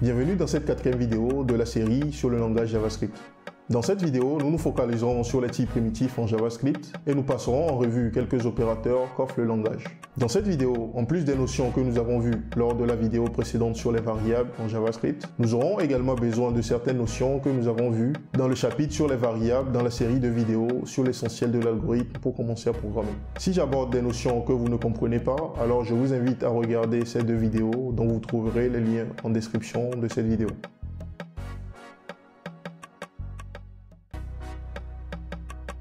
Bienvenue dans cette quatrième vidéo de la série sur le langage JavaScript. Dans cette vidéo, nous nous focaliserons sur les types primitifs en JavaScript et nous passerons en revue quelques opérateurs qu'offre le langage. Dans cette vidéo, en plus des notions que nous avons vues lors de la vidéo précédente sur les variables en JavaScript, nous aurons également besoin de certaines notions que nous avons vues dans le chapitre sur les variables dans la série de vidéos sur l'essentiel de l'algorithme pour commencer à programmer. Si j'aborde des notions que vous ne comprenez pas, alors je vous invite à regarder ces deux vidéos dont vous trouverez les liens en description de cette vidéo.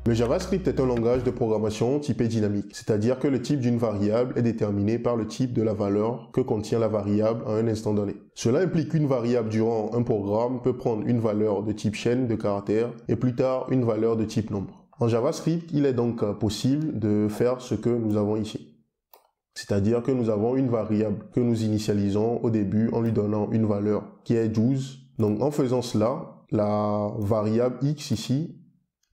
Le JavaScript est un langage de programmation typé dynamique, c'est-à-dire que le type d'une variable est déterminé par le type de la valeur que contient la variable à un instant donné. Cela implique qu'une variable durant un programme peut prendre une valeur de type chaîne de caractères et plus tard une valeur de type nombre. En JavaScript, il est donc possible de faire ce que nous avons ici. C'est-à-dire que nous avons une variable que nous initialisons au début en lui donnant une valeur qui est 12. Donc en faisant cela, la variable x ici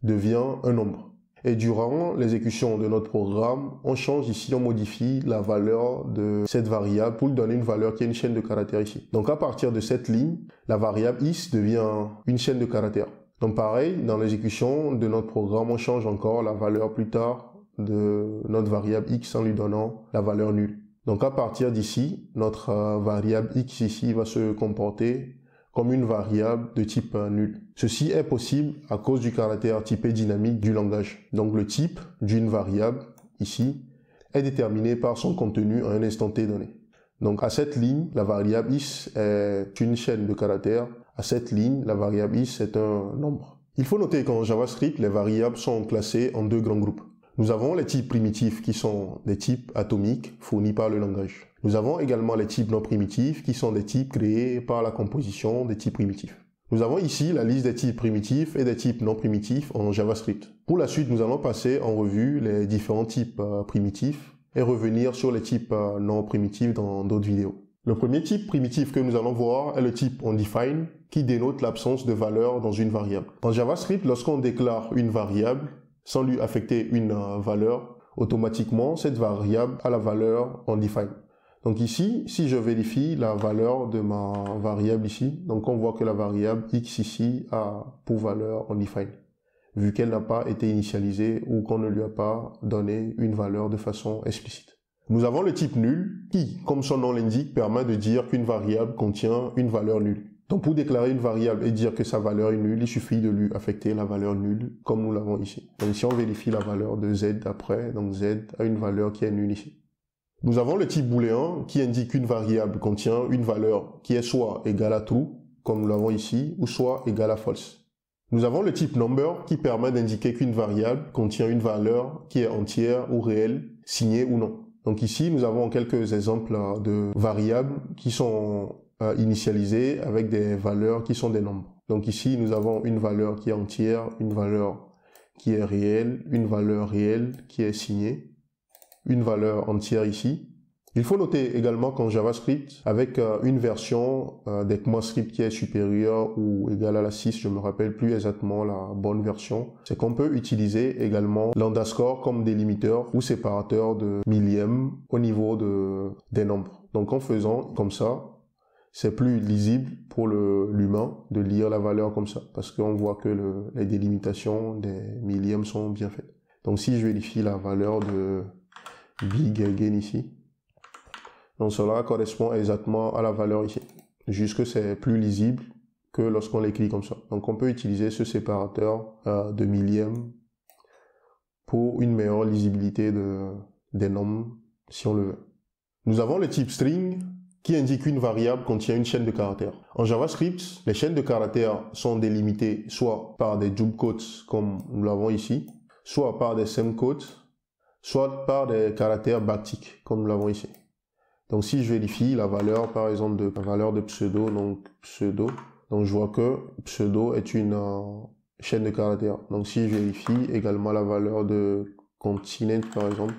devient un nombre. Et durant l'exécution de notre programme, on change ici, on modifie la valeur de cette variable pour lui donner une valeur qui est une chaîne de caractères ici. Donc à partir de cette ligne, la variable x devient une chaîne de caractères. Donc pareil, dans l'exécution de notre programme, on change encore la valeur plus tard de notre variable x en lui donnant la valeur nulle. Donc à partir d'ici, notre variable x ici va se comporter comme une variable de type nul. Ceci est possible à cause du caractère typé dynamique du langage. Donc le type d'une variable, ici, est déterminé par son contenu à un instant t donné. Donc à cette ligne, la variable is est une chaîne de caractères. À cette ligne, la variable is est un nombre. Il faut noter qu'en JavaScript, les variables sont classées en deux grands groupes. Nous avons les types primitifs qui sont des types atomiques fournis par le langage. Nous avons également les types non primitifs qui sont des types créés par la composition des types primitifs. Nous avons ici la liste des types primitifs et des types non primitifs en JavaScript. Pour la suite, nous allons passer en revue les différents types primitifs et revenir sur les types non primitifs dans d'autres vidéos. Le premier type primitif que nous allons voir est le type onDefine qui dénote l'absence de valeur dans une variable. En JavaScript, lorsqu'on déclare une variable sans lui affecter une valeur, automatiquement cette variable a la valeur onDefine. Donc ici, si je vérifie la valeur de ma variable ici, donc on voit que la variable x ici a pour valeur onDefine, vu qu'elle n'a pas été initialisée ou qu'on ne lui a pas donné une valeur de façon explicite. Nous avons le type nul qui, comme son nom l'indique, permet de dire qu'une variable contient une valeur nulle. Donc pour déclarer une variable et dire que sa valeur est nulle, il suffit de lui affecter la valeur nulle comme nous l'avons ici. Donc si on vérifie la valeur de z après, donc z a une valeur qui est nulle ici. Nous avons le type booléen qui indique qu'une variable contient une valeur qui est soit égale à true, comme nous l'avons ici, ou soit égale à false. Nous avons le type number qui permet d'indiquer qu'une variable contient une valeur qui est entière ou réelle, signée ou non. Donc ici, nous avons quelques exemples de variables qui sont initialisées avec des valeurs qui sont des nombres. Donc ici, nous avons une valeur qui est entière, une valeur qui est réelle, une valeur réelle qui est signée, une valeur entière ici. Il faut noter également qu'en JavaScript, avec une version d'ECMAScript qui est supérieure ou égale à la 6, je ne me rappelle plus exactement la bonne version, c'est qu'on peut utiliser également l'underscore comme délimiteur ou séparateur de millième au niveau des nombres. Donc en faisant comme ça, c'est plus lisible pour l'humain de lire la valeur comme ça, parce qu'on voit que les délimitations des millièmes sont bien faites. Donc si je vérifie la valeur de big again ici, donc cela correspond exactement à la valeur ici, juste que c'est plus lisible que lorsqu'on l'écrit comme ça. Donc on peut utiliser ce séparateur de millième pour une meilleure lisibilité des nombres si on le veut. Nous avons le type string qui indique qu'une variable contient une chaîne de caractères. En JavaScript, les chaînes de caractères sont délimitées soit par des double quotes comme nous l'avons ici, soit par des semiquotes, soit par des caractères backticks comme nous l'avons ici. Donc si je vérifie la valeur par exemple de la valeur de pseudo, donc je vois que pseudo est une chaîne de caractères. Donc si je vérifie également la valeur de continent par exemple,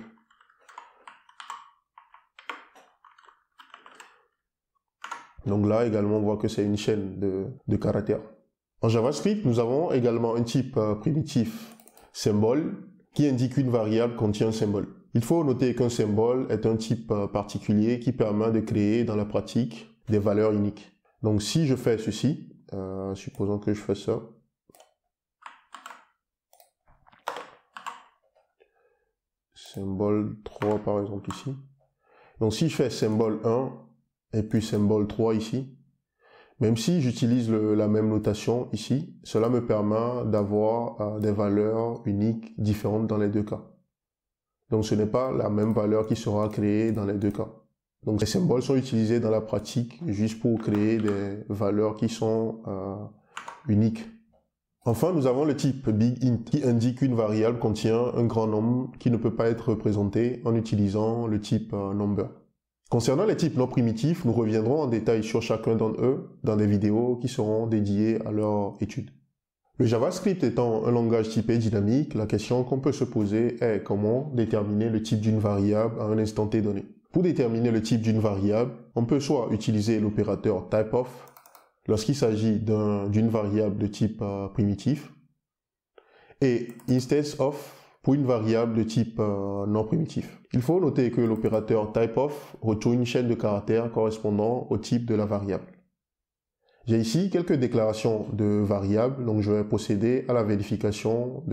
donc là également on voit que c'est une chaîne de caractères. En JavaScript, nous avons également un type primitif symbole qui indique qu'une variable contient un symbole. Il faut noter qu'un symbole est un type particulier qui permet de créer dans la pratique des valeurs uniques. Donc si je fais ceci, supposons que je fais ça, symbole 3 par exemple ici. Donc si je fais symbole 1 et puis symbole 3 ici, même si j'utilise la même notation ici, cela me permet d'avoir des valeurs uniques différentes dans les deux cas. Donc ce n'est pas la même valeur qui sera créée dans les deux cas. Donc les symboles sont utilisés dans la pratique juste pour créer des valeurs qui sont uniques. Enfin, nous avons le type BigInt qui indique qu'une variable contient un grand nombre qui ne peut pas être représenté en utilisant le type number. Concernant les types non primitifs, nous reviendrons en détail sur chacun d'entre eux dans des vidéos qui seront dédiées à leur étude. Le JavaScript étant un langage typé dynamique, la question qu'on peut se poser est comment déterminer le type d'une variable à un instant t donné. Pour déterminer le type d'une variable, on peut soit utiliser l'opérateur typeOf lorsqu'il s'agit d'une variable de type primitif et instanceOf pour une variable de type non primitif. Il faut noter que l'opérateur typeOf retourne une chaîne de caractères correspondant au type de la variable. J'ai ici quelques déclarations de variables, donc je vais procéder à la vérification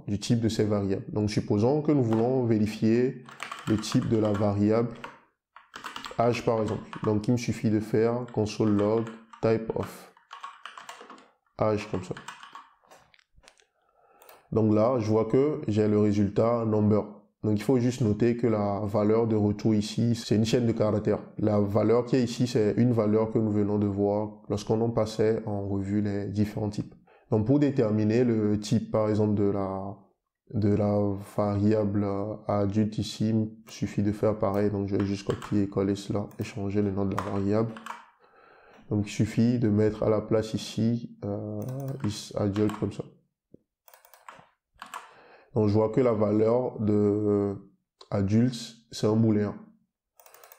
du type de ces variables. Donc supposons que nous voulons vérifier le type de la variable âge par exemple. Donc il me suffit de faire console log typeOf âge comme ça. Donc là, je vois que j'ai le résultat number. Donc il faut juste noter que la valeur de retour ici, c'est une chaîne de caractères. La valeur qui est ici, c'est une valeur que nous venons de voir lorsqu'on en passait en revue les différents types. Donc pour déterminer le type, par exemple, de la variable adulte ici, il suffit de faire pareil. Donc je vais juste copier-coller cela et changer le nom de la variable. Donc il suffit de mettre à la place ici is adult comme ça. Donc je vois que la valeur de adulte, c'est un booléen.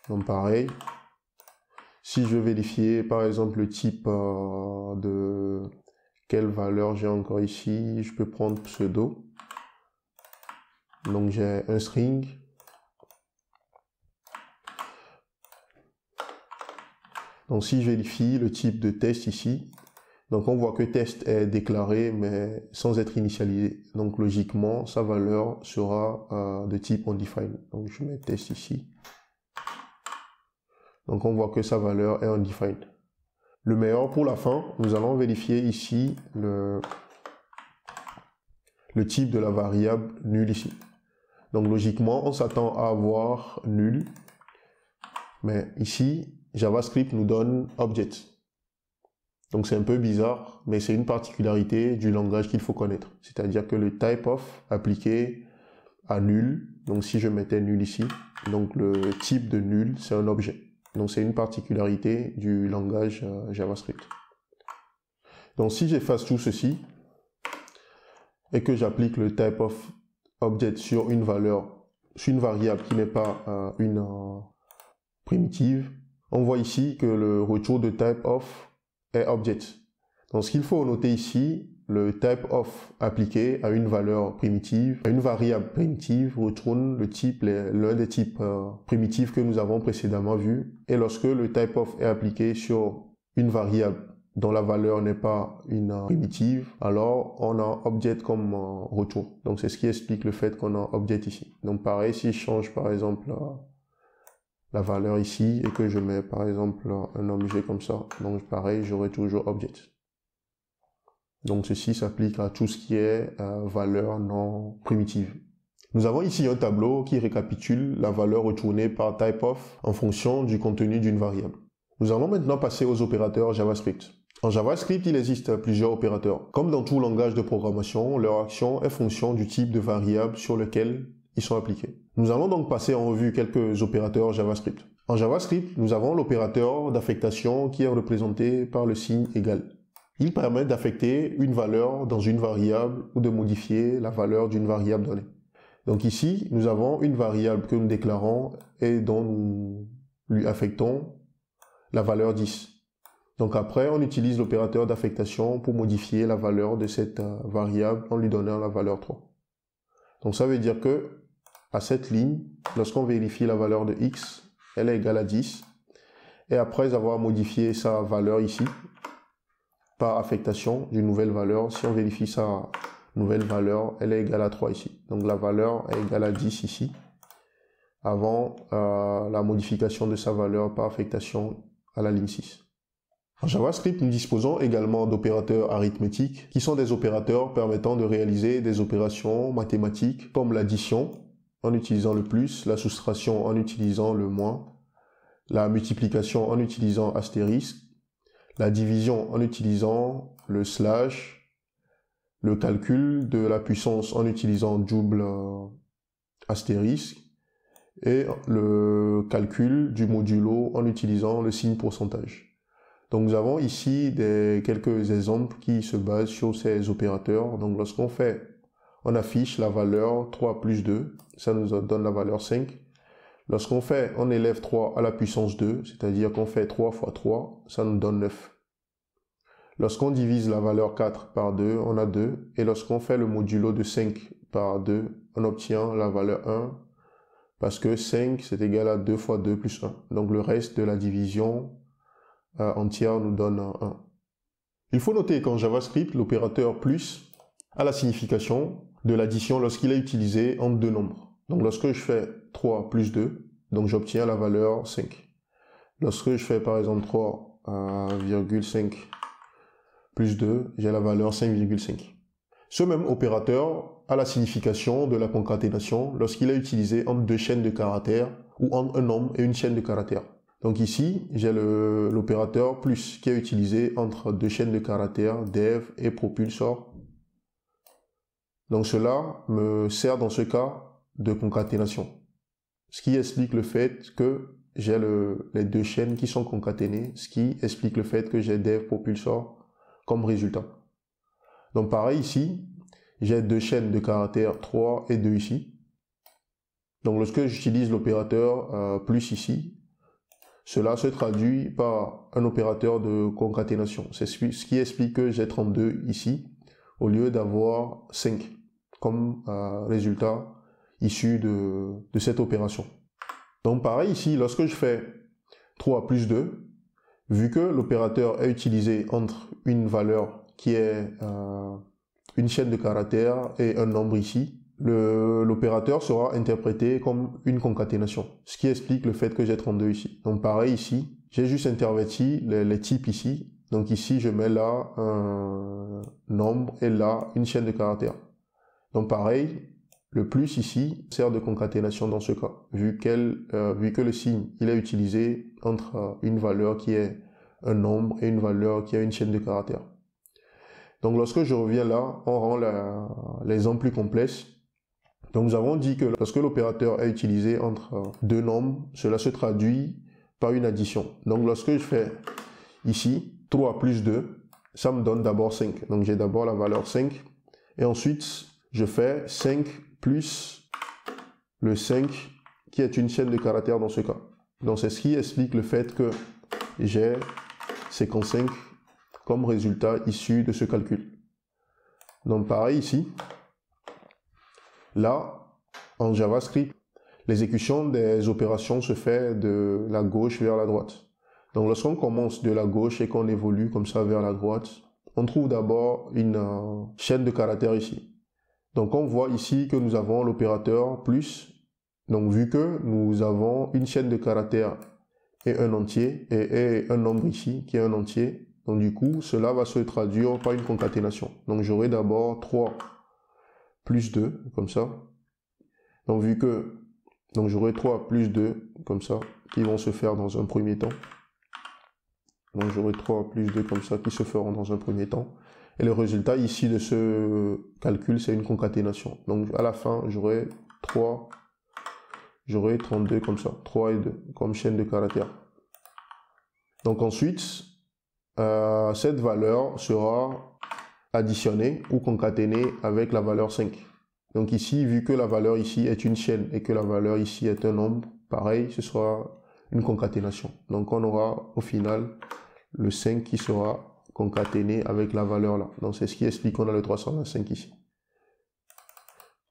Donc pareil, si je veux vérifier par exemple le type de quelle valeur j'ai encore ici, je peux prendre pseudo. Donc j'ai un string. Donc si je vérifie le type de test ici, donc on voit que test est déclaré mais sans être initialisé. Donc logiquement, sa valeur sera de type undefined. Donc je mets test ici. Donc on voit que sa valeur est undefined. Le meilleur pour la fin, nous allons vérifier ici le type de la variable nul ici. Donc logiquement, on s'attend à avoir nul. Mais ici, JavaScript nous donne object. Donc c'est un peu bizarre, mais c'est une particularité du langage qu'il faut connaître. C'est-à-dire que le typeOf appliqué à nul, donc si je mettais nul ici, donc le type de nul, c'est un objet. Donc c'est une particularité du langage JavaScript. Donc si j'efface tout ceci, et que j'applique le typeOf object sur une variable qui n'est pas une primitive, on voit ici que le retour de typeOf est object. Donc ce qu'il faut noter ici, le typeOf appliqué à une valeur primitive, à une variable primitive, retourne le type, l'un des types primitifs que nous avons précédemment vu. Et lorsque le typeOf est appliqué sur une variable dont la valeur n'est pas une primitive, alors on a object comme retour. Donc c'est ce qui explique le fait qu'on a object ici. Donc pareil, si je change par exemple la valeur ici et que je mets par exemple un objet comme ça, donc pareil, j'aurai toujours object. Donc ceci s'applique à tout ce qui est valeur non primitive. Nous avons ici un tableau qui récapitule la valeur retournée par typeOf en fonction du contenu d'une variable. Nous allons maintenant passer aux opérateurs JavaScript. En JavaScript, il existe plusieurs opérateurs. Comme dans tout langage de programmation, leur action est fonction du type de variable sur lequel ils sont appliqués. Nous allons donc passer en revue quelques opérateurs JavaScript. En JavaScript, nous avons l'opérateur d'affectation qui est représenté par le signe égal. Il permet d'affecter une valeur dans une variable ou de modifier la valeur d'une variable donnée. Donc ici, nous avons une variable que nous déclarons et dont nous lui affectons la valeur 10. Donc après, on utilise l'opérateur d'affectation pour modifier la valeur de cette variable en lui donnant la valeur 3. Donc ça veut dire que à cette ligne, lorsqu'on vérifie la valeur de x, elle est égale à 10. Et après avoir modifié sa valeur ici, par affectation d'une nouvelle valeur, si on vérifie sa nouvelle valeur, elle est égale à 3 ici. Donc la valeur est égale à 10 ici, avant la modification de sa valeur par affectation à la ligne 6. En JavaScript, nous disposons également d'opérateurs arithmétiques, qui sont des opérateurs permettant de réaliser des opérations mathématiques comme l'addition en utilisant le plus, la soustraction en utilisant le moins, la multiplication en utilisant astérisque, la division en utilisant le slash, le calcul de la puissance en utilisant double astérisque et le calcul du modulo en utilisant le signe pourcentage. Donc nous avons ici quelques exemples qui se basent sur ces opérateurs. Donc lorsqu'on affiche la valeur 3 plus 2, ça nous donne la valeur 5. On élève 3 à la puissance 2, c'est-à-dire qu'on fait 3 fois 3, ça nous donne 9. Lorsqu'on divise la valeur 4 par 2, on a 2. Et lorsqu'on fait le modulo de 5 par 2, on obtient la valeur 1, parce que 5, c'est égal à 2 fois 2 plus 1. Donc le reste de la division entière nous donne 1. Il faut noter qu'en JavaScript, l'opérateur plus a la signification de l'addition lorsqu'il est utilisé entre deux nombres. Donc lorsque je fais 3 plus 2, donc j'obtiens la valeur 5. Lorsque je fais par exemple 3,5 plus 2, j'ai la valeur 5,5. Ce même opérateur a la signification de la concaténation lorsqu'il est utilisé entre deux chaînes de caractères ou entre un nombre et une chaîne de caractères. Donc ici, j'ai l'opérateur plus qui est utilisé entre deux chaînes de caractères, dev et propulsor. Donc cela me sert dans ce cas de concaténation. Ce qui explique le fait que j'ai les deux chaînes qui sont concaténées, ce qui explique le fait que j'ai dev propulsor comme résultat. Donc pareil ici, j'ai deux chaînes de caractères 3 et 2 ici. Donc lorsque j'utilise l'opérateur plus ici, cela se traduit par un opérateur de concaténation. C'est ce qui explique que j'ai 32 ici, au lieu d'avoir 5 comme résultat issu de cette opération. Donc pareil ici, lorsque je fais 3 plus 2, vu que l'opérateur est utilisé entre une valeur qui est une chaîne de caractères et un nombre ici, l'opérateur sera interprété comme une concaténation, ce qui explique le fait que j'ai 32 ici. Donc pareil ici, j'ai juste interverti les types ici. Donc ici, je mets là un nombre et là une chaîne de caractères. Donc pareil, le plus ici sert de concaténation dans ce cas, vu que le signe il est utilisé entre une valeur qui est un nombre et une valeur qui a une chaîne de caractères. Donc lorsque je reviens là, on rend l'exemple plus complexe. Donc nous avons dit que lorsque l'opérateur est utilisé entre deux nombres, cela se traduit par une addition. Donc lorsque je fais ici 3 plus 2, ça me donne d'abord 5. Donc j'ai d'abord la valeur 5 et ensuite je fais 5 plus le 5 qui est une chaîne de caractères dans ce cas. Donc c'est ce qui explique le fait que j'ai 55 comme résultat issu de ce calcul. Donc pareil ici, là en JavaScript, l'exécution des opérations se fait de la gauche vers la droite. Donc lorsqu'on commence de la gauche et qu'on évolue comme ça vers la droite, on trouve d'abord une chaîne de caractères ici. Donc on voit ici que nous avons l'opérateur plus. Donc vu que nous avons une chaîne de caractères et un entier, et un nombre ici qui est un entier, donc du coup cela va se traduire par une concaténation. Donc j'aurai d'abord 3 plus 2 comme ça. Donc j'aurai 3 plus 2 comme ça qui vont se faire dans un premier temps. Donc j'aurai 3 plus 2 comme ça qui se feront dans un premier temps. Et le résultat ici de ce calcul, c'est une concaténation. Donc à la fin, j'aurai 32 comme ça, 3 et 2, comme chaîne de caractères. Donc ensuite, cette valeur sera additionnée ou concaténée avec la valeur 5. Donc ici, vu que la valeur ici est une chaîne et que la valeur ici est un nombre, pareil, ce sera une concaténation. Donc on aura au final le 5 qui sera concaténé avec la valeur là. Donc c'est ce qui explique qu'on a le 325 ici.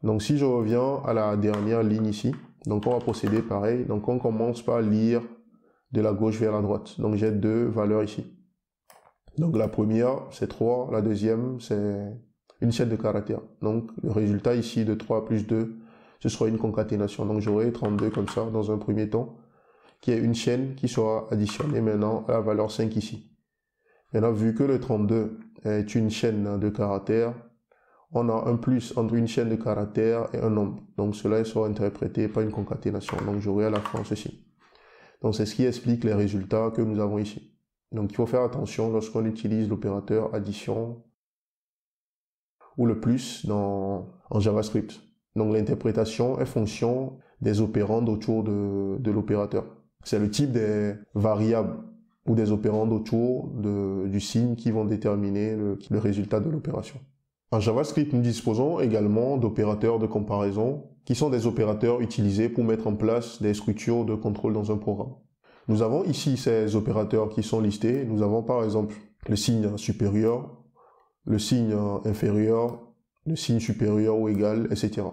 Donc si je reviens à la dernière ligne ici, donc on va procéder pareil. Donc on commence par lire de la gauche vers la droite. Donc j'ai deux valeurs ici. Donc la première, c'est 3. La deuxième, c'est une chaîne de caractères. Donc le résultat ici de 3 plus 2, ce sera une concaténation. Donc j'aurai 32 comme ça dans un premier temps, qui est une chaîne qui sera additionnée maintenant à la valeur 5 ici. Maintenant, vu que le 32 est une chaîne de caractères, on a un plus entre une chaîne de caractères et un nombre. Donc cela sera interprété par une concaténation. Donc j'aurai à la fin ceci. Donc c'est ce qui explique les résultats que nous avons ici. Donc il faut faire attention lorsqu'on utilise l'opérateur addition ou le plus en JavaScript. Donc l'interprétation est fonction des opérandes autour de l'opérateur. C'est le type des variables ou des opérandes autour du signe qui vont déterminer le résultat de l'opération. En JavaScript, nous disposons également d'opérateurs de comparaison qui sont des opérateurs utilisés pour mettre en place des structures de contrôle dans un programme. Nous avons ici ces opérateurs qui sont listés. Nous avons par exemple le signe supérieur, le signe inférieur, le signe supérieur ou égal, etc.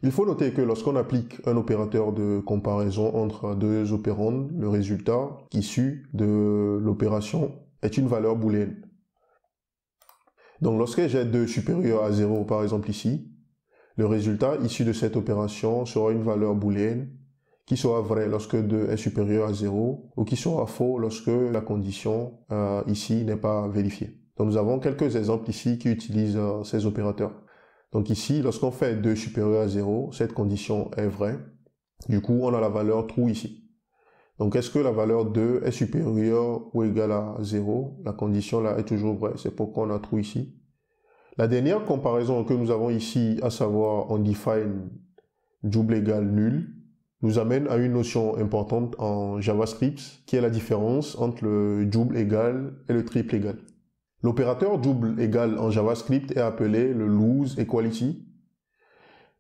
Il faut noter que lorsqu'on applique un opérateur de comparaison entre deux opérandes, le résultat issu de l'opération est une valeur booléenne. Donc lorsque j'ai 2 supérieur à 0 par exemple ici, le résultat issu de cette opération sera une valeur booléenne qui sera vraie lorsque 2 est supérieur à 0 ou qui sera faux lorsque la condition ici n'est pas vérifiée. Donc nous avons quelques exemples ici qui utilisent ces opérateurs. Donc ici, lorsqu'on fait 2 supérieur à 0, cette condition est vraie. Du coup, on a la valeur true ici. Donc est-ce que la valeur 2 est supérieure ou égale à 0? La condition là est toujours vraie, c'est pourquoi on a true ici. La dernière comparaison que nous avons ici, à savoir on define double égale nul, nous amène à une notion importante en JavaScript, qui est la différence entre le double égal et le triple égal. L'opérateur double égal en JavaScript est appelé le lose equality,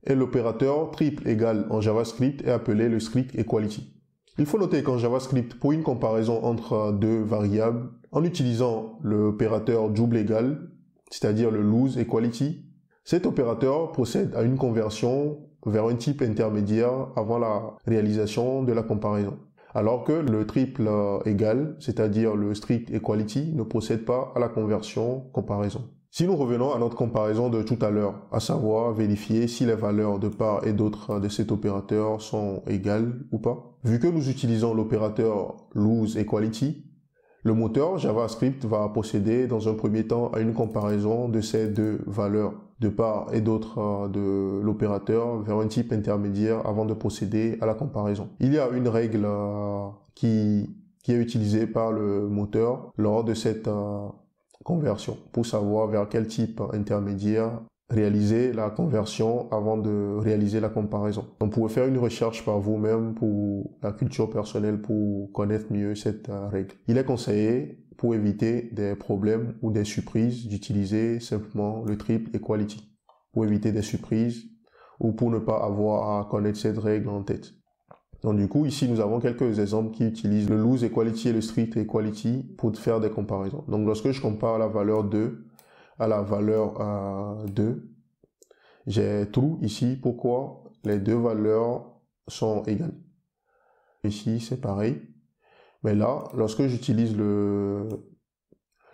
et l'opérateur triple égal en JavaScript est appelé le strict equality. Il faut noter qu'en JavaScript, pour une comparaison entre deux variables, en utilisant l'opérateur double égal, c'est-à-dire le lose equality, cet opérateur procède à une conversion vers un type intermédiaire avant la réalisation de la comparaison. Alors que le triple égal, c'est-à-dire le strict equality, ne procède pas à la conversion comparaison. Si nous revenons à notre comparaison de tout à l'heure, à savoir vérifier si les valeurs de part et d'autre de cet opérateur sont égales ou pas, vu que nous utilisons l'opérateur lose equality, le moteur JavaScript va procéder dans un premier temps à une comparaison de ces deux valeurs de part et d'autre de l'opérateur vers un type intermédiaire avant de procéder à la comparaison. Il y a une règle qui est utilisée par le moteur lors de cette conversion pour savoir vers quel type intermédiaire réaliser la conversion avant de réaliser la comparaison. Donc, vous pouvez faire une recherche par vous-même pour la culture personnelle pour connaître mieux cette règle. Il est conseillé, pour éviter des problèmes ou des surprises, d'utiliser simplement le triple equality pour éviter des surprises ou pour ne pas avoir à connaître cette règle en tête. Donc du coup, ici, nous avons quelques exemples qui utilisent le lose equality et le strict equality pour faire des comparaisons. Donc lorsque je compare la valeur 2 à la valeur 2, j'ai true ici. Pourquoi? Les deux valeurs sont égales. Ici, c'est pareil. Mais là, lorsque j'utilise le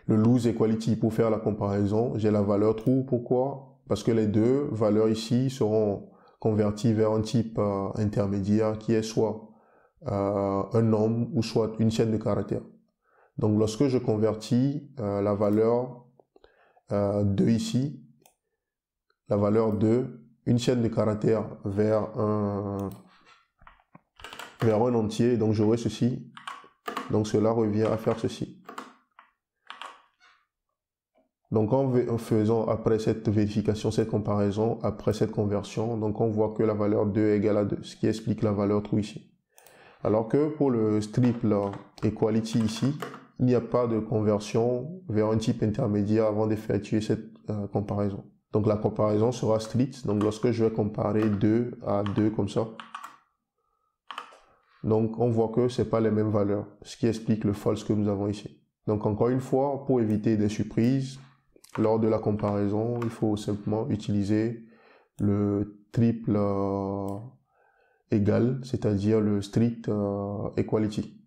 lose equality pour faire la comparaison, j'ai la valeur true. Pourquoi? Parce que les deux valeurs ici seront converties vers un type intermédiaire qui est soit un nombre ou soit une chaîne de caractères. Donc lorsque je convertis la valeur 2 ici, la valeur 2, une chaîne de caractères vers un entier, donc j'aurai ceci. Donc cela revient à faire ceci. Donc en faisant après cette vérification, cette comparaison, après cette conversion, donc on voit que la valeur 2 est égale à 2, ce qui explique la valeur true ici. Alors que pour le triple equality ici, il n'y a pas de conversion vers un type intermédiaire avant d'effectuer cette comparaison. Donc la comparaison sera strict, donc lorsque je vais comparer 2 à 2 comme ça, donc on voit que ce n'est pas les mêmes valeurs, ce qui explique le false que nous avons ici. Donc encore une fois, pour éviter des surprises, lors de la comparaison, il faut simplement utiliser le triple égal, c'est-à-dire le strict equality.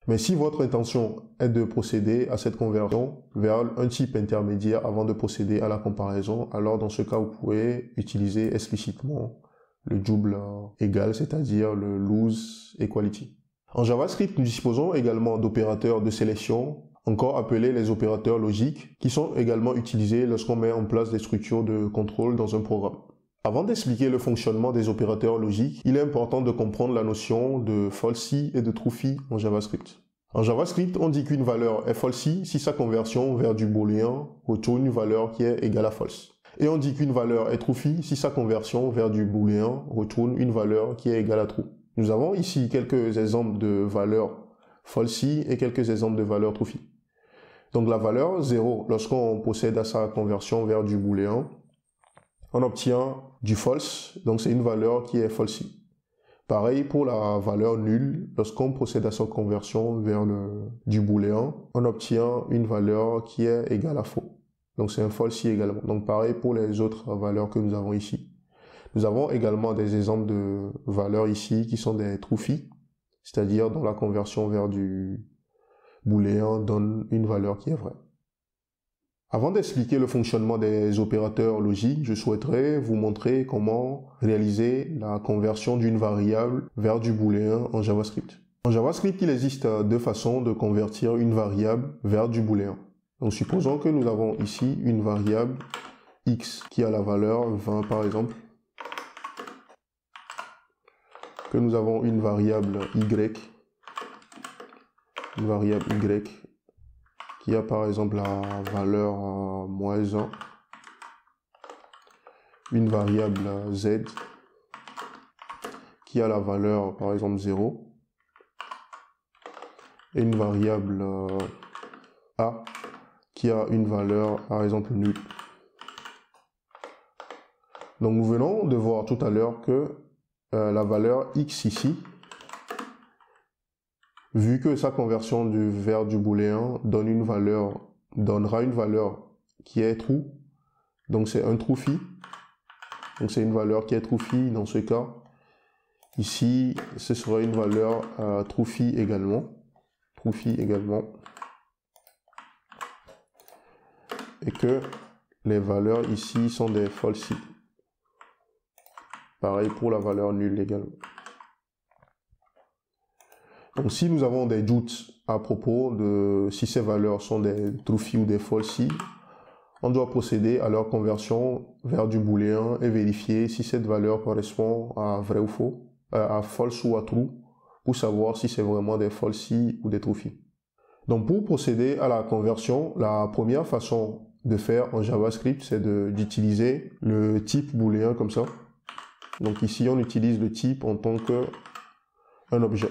Mais si votre intention est de procéder à cette conversion vers un type intermédiaire avant de procéder à la comparaison, alors dans ce cas, vous pouvez utiliser explicitement le double égal, c'est-à-dire le lose equality. En JavaScript, nous disposons également d'opérateurs de sélection, encore appelés les opérateurs logiques, qui sont également utilisés lorsqu'on met en place des structures de contrôle dans un programme. Avant d'expliquer le fonctionnement des opérateurs logiques, il est important de comprendre la notion de falsi et de truefi en JavaScript. En JavaScript, on dit qu'une valeur est falsi si sa conversion vers du booléen retourne une valeur qui est égale à false. Et on dit qu'une valeur est truefi si sa conversion vers du booléen retourne une valeur qui est égale à true. Nous avons ici quelques exemples de valeurs falsi et quelques exemples de valeurs truefi. Donc la valeur 0, lorsqu'on procède à sa conversion vers du booléen, on obtient du false, donc c'est une valeur qui est falsi. Pareil pour la valeur nulle, lorsqu'on procède à sa conversion vers du booléen, on obtient une valeur qui est égale à faux. Donc c'est un falsi également. Donc pareil pour les autres valeurs que nous avons ici. Nous avons également des exemples de valeurs ici qui sont des truefi, c'est-à-dire dont la conversion vers du booléen donne une valeur qui est vraie. Avant d'expliquer le fonctionnement des opérateurs logiques, je souhaiterais vous montrer comment réaliser la conversion d'une variable vers du booléen en JavaScript. En JavaScript, il existe deux façons de convertir une variable vers du booléen. Donc supposons que nous avons ici une variable x qui a la valeur 20 par exemple, que nous avons une variable y qui a par exemple la valeur -1, une variable z qui a la valeur par exemple 0, et une variable a qui a une valeur par exemple nulle. Donc nous venons de voir tout à l'heure que la valeur x ici, vu que sa conversion vers du booléen donnera une valeur qui est true, donc c'est un truefi, donc c'est une valeur qui est truefi dans ce cas. Ici, ce sera une valeur truefi également, et que les valeurs ici sont des falsi. Pareil pour la valeur nulle également. Donc si nous avons des doutes à propos de si ces valeurs sont des truefi ou des falsi, on doit procéder à leur conversion vers du booléen et vérifier si cette valeur correspond à vrai ou faux, à false ou à true, pour savoir si c'est vraiment des falsi ou des truefi. Donc pour procéder à la conversion, la première façon de faire en JavaScript, c'est d'utiliser le type booléen comme ça. Donc ici, on utilise le type en tant qu'un objet.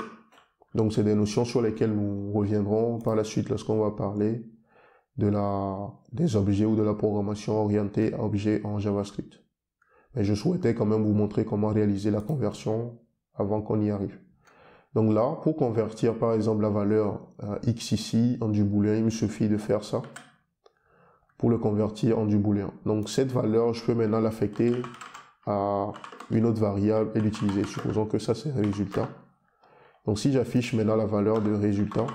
Donc c'est des notions sur lesquelles nous reviendrons par la suite lorsqu'on va parler des objets ou de la programmation orientée à objets en JavaScript. Mais je souhaitais quand même vous montrer comment réaliser la conversion avant qu'on y arrive. Donc là, pour convertir par exemple la valeur x ici en du booléen, il me suffit de faire ça pour le convertir en du booléen. Donc cette valeur, je peux maintenant l'affecter à une autre variable et l'utiliser. Supposons que ça c'est résultat. Donc si j'affiche maintenant la valeur de résultat,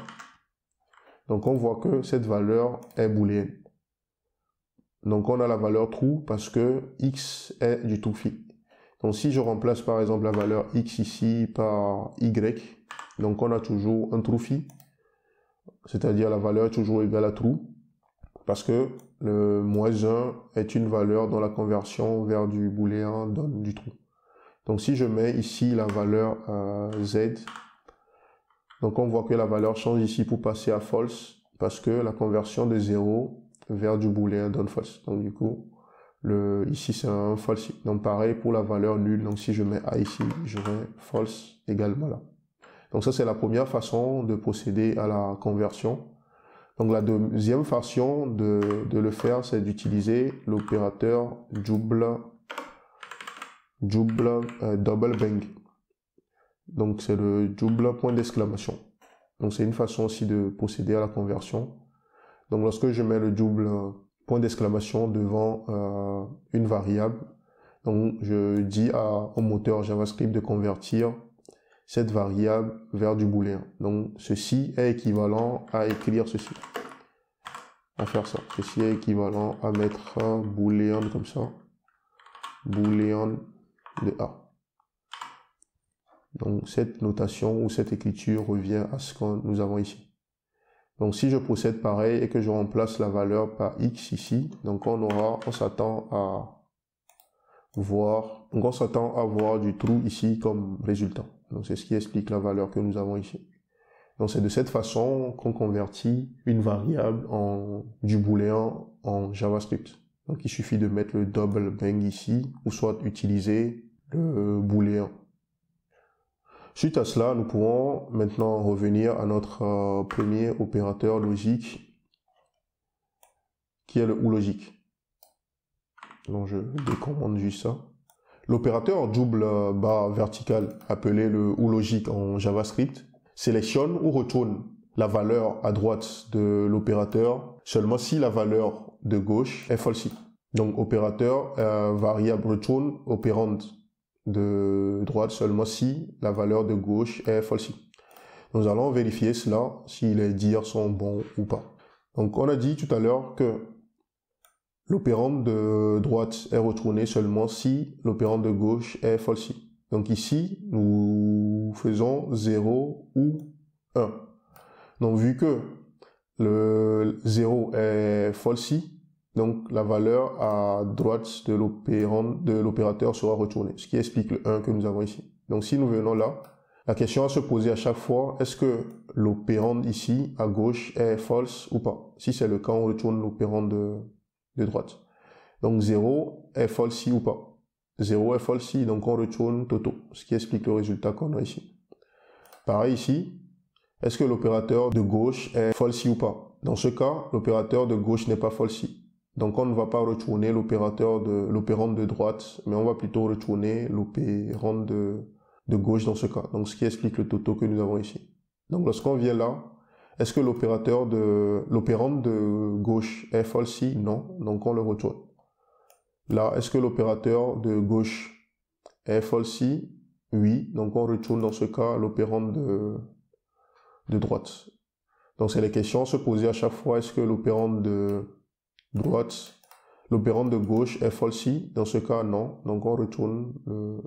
donc on voit que cette valeur est booléenne. Donc on a la valeur true parce que x est du truefi. Donc si je remplace par exemple la valeur x ici par y, donc on a toujours un truefi, c'est-à-dire la valeur est toujours égale à true, parce que le -1 est une valeur dont la conversion vers du booléen donne du true. Donc si je mets ici la valeur z, donc on voit que la valeur change ici pour passer à false, parce que la conversion de 0 vers du booléen donne false. Donc du coup, ici c'est un false. Donc pareil pour la valeur nulle, donc si je mets a ici, j'aurai false également là. Donc ça c'est la première façon de procéder à la conversion. Donc la deuxième façon de le faire, c'est d'utiliser l'opérateur double bang. Donc c'est le double point d'exclamation. Donc c'est une façon aussi de procéder à la conversion. Donc lorsque je mets le double point d'exclamation devant une variable, donc je dis au moteur JavaScript de convertir cette variable vers du booléen. Donc ceci est équivalent à écrire ceci. À faire ça. Ceci est équivalent à mettre un booléen comme ça. Booléen de A. Donc cette notation ou cette écriture revient à ce que nous avons ici. Donc si je procède pareil et que je remplace la valeur par x ici, donc on s'attend à voir du true ici comme résultat. Donc c'est ce qui explique la valeur que nous avons ici. Donc c'est de cette façon qu'on convertit une variable du booléen en JavaScript. Donc il suffit de mettre le double bang ici, ou soit utiliser le booléen. Suite à cela, nous pouvons maintenant revenir à notre premier opérateur logique, qui est le ou logique. Donc je décommande juste ça. L'opérateur double barre verticale, appelé le ou logique en JavaScript, sélectionne ou retourne la valeur à droite de l'opérateur seulement si la valeur de gauche est false. Donc opérateur variable retourne opérande de droite seulement si la valeur de gauche est false. Nous allons vérifier cela si les dires sont bons ou pas. Donc on a dit tout à l'heure que l'opérande de droite est retournée seulement si l'opérande de gauche est false. Donc ici, nous faisons 0 ou 1. Donc vu que le 0 est false, donc la valeur à droite de l'opérateur sera retournée, ce qui explique le 1 que nous avons ici. Donc si nous venons là, la question à se poser à chaque fois, est-ce que l'opérande ici à gauche est false ou pas? Si c'est le cas, on retourne l'opérande de droite. Donc 0 est false ou pas? 0 est false, donc on retourne Toto, ce qui explique le résultat qu'on a ici. Pareil ici, est-ce que l'opérateur de gauche est false ou pas? Dans ce cas, l'opérateur de gauche n'est pas false. Donc on ne va pas retourner l'opérande de droite, mais on va plutôt retourner l'opérande de gauche dans ce cas. Donc ce qui explique le Toto que nous avons ici. Donc lorsqu'on vient là, est-ce que l'opérande de gauche est false? Non, donc on le retourne. Là, est-ce que l'opérateur de gauche est false? Oui, donc on retourne dans ce cas l'opérande de droite. Donc c'est les questions à se poser à chaque fois. Est-ce que l'opérande de droite, l'opérande de gauche est false? Dans ce cas, non. Donc on retourne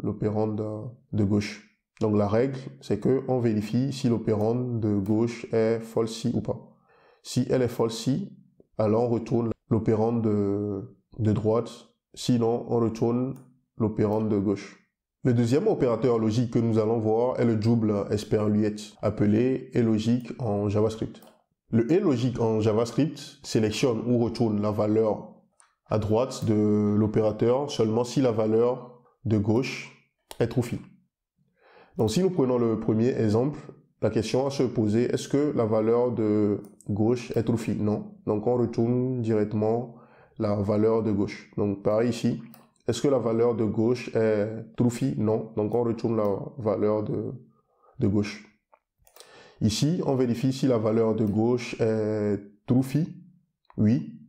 l'opérande de gauche. Donc la règle, c'est que on vérifie si l'opérande de gauche est false ou pas. Si elle est false, alors on retourne l'opérande de droite. Sinon, on retourne l'opérande de gauche. Le deuxième opérateur logique que nous allons voir est le double esperluette, appelé logique en JavaScript. Le logique en JavaScript sélectionne ou retourne la valeur à droite de l'opérateur seulement si la valeur de gauche est true. Donc si nous prenons le premier exemple, la question à se poser, est-ce que la valeur de gauche est true? Non. Donc on retourne directement la valeur de gauche. Donc pareil ici, est-ce que la valeur de gauche est true? Non. Donc on retourne la valeur de gauche. Ici, on vérifie si la valeur de gauche est true. Oui.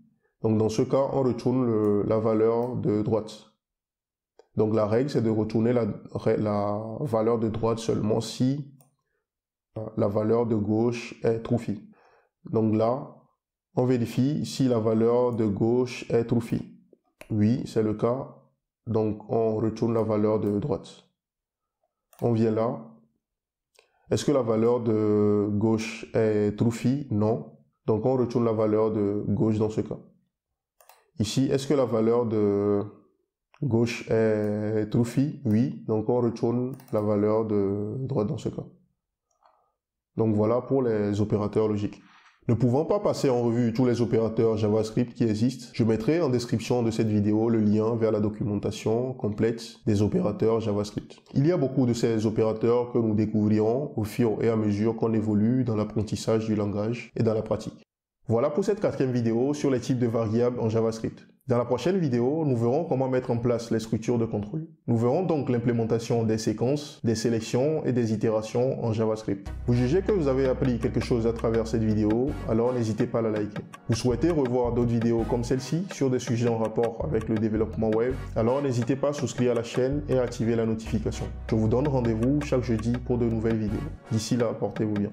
Donc dans ce cas, on retourne la valeur de droite. Donc la règle, c'est de retourner la valeur de droite seulement si la valeur de gauche est true. Donc là, on vérifie si la valeur de gauche est true. Oui, c'est le cas. Donc on retourne la valeur de droite. On vient là. Est-ce que la valeur de gauche est true? Non. Donc on retourne la valeur de gauche dans ce cas. Ici, est-ce que la valeur de gauche est true? Oui. Donc on retourne la valeur de droite dans ce cas. Donc voilà pour les opérateurs logiques. Ne pouvant pas passer en revue tous les opérateurs JavaScript qui existent, je mettrai en description de cette vidéo le lien vers la documentation complète des opérateurs JavaScript. Il y a beaucoup de ces opérateurs que nous découvrirons au fur et à mesure qu'on évolue dans l'apprentissage du langage et dans la pratique. Voilà pour cette 4e vidéo sur les types de variables en JavaScript. Dans la prochaine vidéo, nous verrons comment mettre en place les structures de contrôle. Nous verrons donc l'implémentation des séquences, des sélections et des itérations en JavaScript. Vous jugez que vous avez appris quelque chose à travers cette vidéo, alors n'hésitez pas à la liker. Vous souhaitez revoir d'autres vidéos comme celle-ci sur des sujets en rapport avec le développement web, alors n'hésitez pas à souscrire à la chaîne et à activer la notification. Je vous donne rendez-vous chaque jeudi pour de nouvelles vidéos. D'ici là, portez-vous bien.